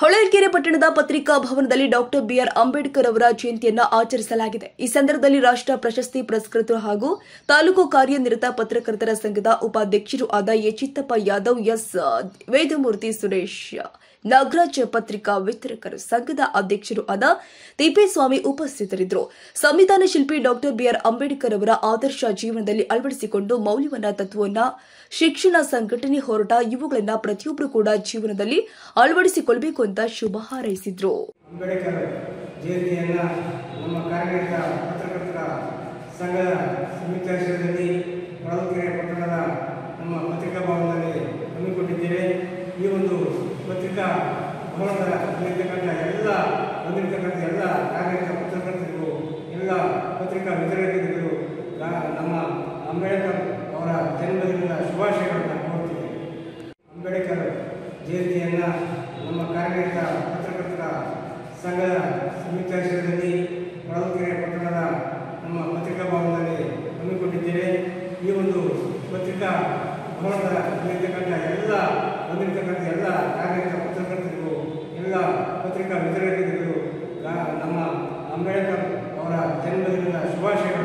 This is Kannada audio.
ಹೊಳಲ್ಕೆರೆ ಪಟ್ಟಣದ ಪತ್ರಿಕಾ ಭವನದಲ್ಲಿ ಡಾಕ್ಟರ್ ಬಿಆರ್ ಅಂಬೇಡ್ಕರ್ ಅವರ ಜಯಂತಿಯನ್ನು ಆಚರಿಸಲಾಗಿದೆ. ಈ ಸಂದರ್ಭದಲ್ಲಿ ರಾಷ್ಟ್ರ ಪ್ರಶಸ್ತಿ ಪುರಸ್ಕೃತರು ಹಾಗೂ ತಾಲೂಕು ಕಾರ್ಯನಿರತ ಪತ್ರಕರ್ತರ ಸಂಘದ ಉಪಾಧ್ಯಕ್ಷರು ಆದ ಎ ಚಿತ್ತಪ್ಪ ಯಾದವ್, ಎಸ್ ವೇದಮೂರ್ತಿ ಸುರೇಶ್, ನಾಗರಾಜ್ ಪತ್ರಿಕಾ ವಿತರಕರು ಸಂಘದ ಅಧ್ಯಕ್ಷರು ಆದ ತಿಪ್ಪೇಸ್ವಾಮಿ ಉಪಸ್ಥಿತರಿದ್ದರು. ಸಂವಿಧಾನ ಶಿಲ್ಪಿ ಡಾಕ್ಟರ್ ಬಿಆರ್ ಅಂಬೇಡ್ಕರ್ ಅವರ ಆದರ್ಶ ಜೀವನದಲ್ಲಿ ಅಳವಡಿಸಿಕೊಂಡು ಮೌಲ್ಯವನ್ನ, ತತ್ವವನ್ನ, ಶಿಕ್ಷಣ, ಸಂಘಟನೆ, ಹೋರಾಟ ಇವುಗಳನ್ನ ಪ್ರತಿಯೊಬ್ಬರು ಕೂಡ ಜೀವನದಲ್ಲಿ ಅಳವಡಿಸಿಕೊಳ್ಳಬೇಕು ಅಂತ ಶುಭ ಹಾರೈಸಿದ್ರು. ಅಂಬೇಡ್ಕರ್ ಜಯಂತಿಯನ್ನ ನಮ್ಮ ಕಾರ್ಯನಿರತ ಪತ್ರಕರ್ತರ ಸಂಘದ ಸಂಯುಕ್ತಾಶ್ರಯದಲ್ಲಿ ಹೊಳಲ್ಕೆರೆ ಪಟ್ಟಣದ ನಮ್ಮ ಪತ್ರಿಕಾ ಭವನದಲ್ಲಿ ಹಮ್ಮಿಕೊಂಡಿದ್ದೇವೆ. ಈ ಒಂದು ಪತ್ರಿಕಾ ಭವನದ ಬಂದಿರತಕ್ಕಂಥ ಎಲ್ಲ ಕಾರ್ಯನಿರತ ಪತ್ರಕರ್ತರಿಗೂ, ಎಲ್ಲ ಪತ್ರಿಕಾ ವಿತರಕರಿಗೂ ನಮ್ಮ ಅಂಬೇಡ್ಕರ್ ಅವರ ಜನ್ಮದಿನದ ಶುಭಾಶಯಗಳನ್ನು ಕೋರುತ್ತೇವೆ. ಅಂಬೇಡ್ಕರ್ ಜಯಂತಿಯನ್ನು ನಮ್ಮ ಕಾರ್ಯನಿರತ ಪತ್ರಕರ್ತರ ಸಂಘದ ಸಂಯುಕ್ತಾಶ್ರಯದಲ್ಲಿ ಹೊಳಲ್ಕೆರೆ ಪಟ್ಟಣದ ನಮ್ಮ ಪತ್ರಿಕಾ ಭವನದಲ್ಲಿ ಹಮ್ಮಿಕೊಂಡಿದ್ದೇವೆ. ಈ ಒಂದು ಪತ್ರಿಕಾ ಭವನದ ಬಂದಿರತಕ್ಕಂಥ ಎಲ್ಲ ಕಾರ್ಯನಿರತ ಪತ್ರಕರ್ತರಿಗೂ, ಎಲ್ಲ ಪತ್ರಿಕಾ ವಿತರಕರಿಗೂ ನಮ್ಮ ಅಂಬೇಡ್ಕರ್ ಅವರ ಜನ್ಮದಿನದ ಶುಭಾಶಯಗಳು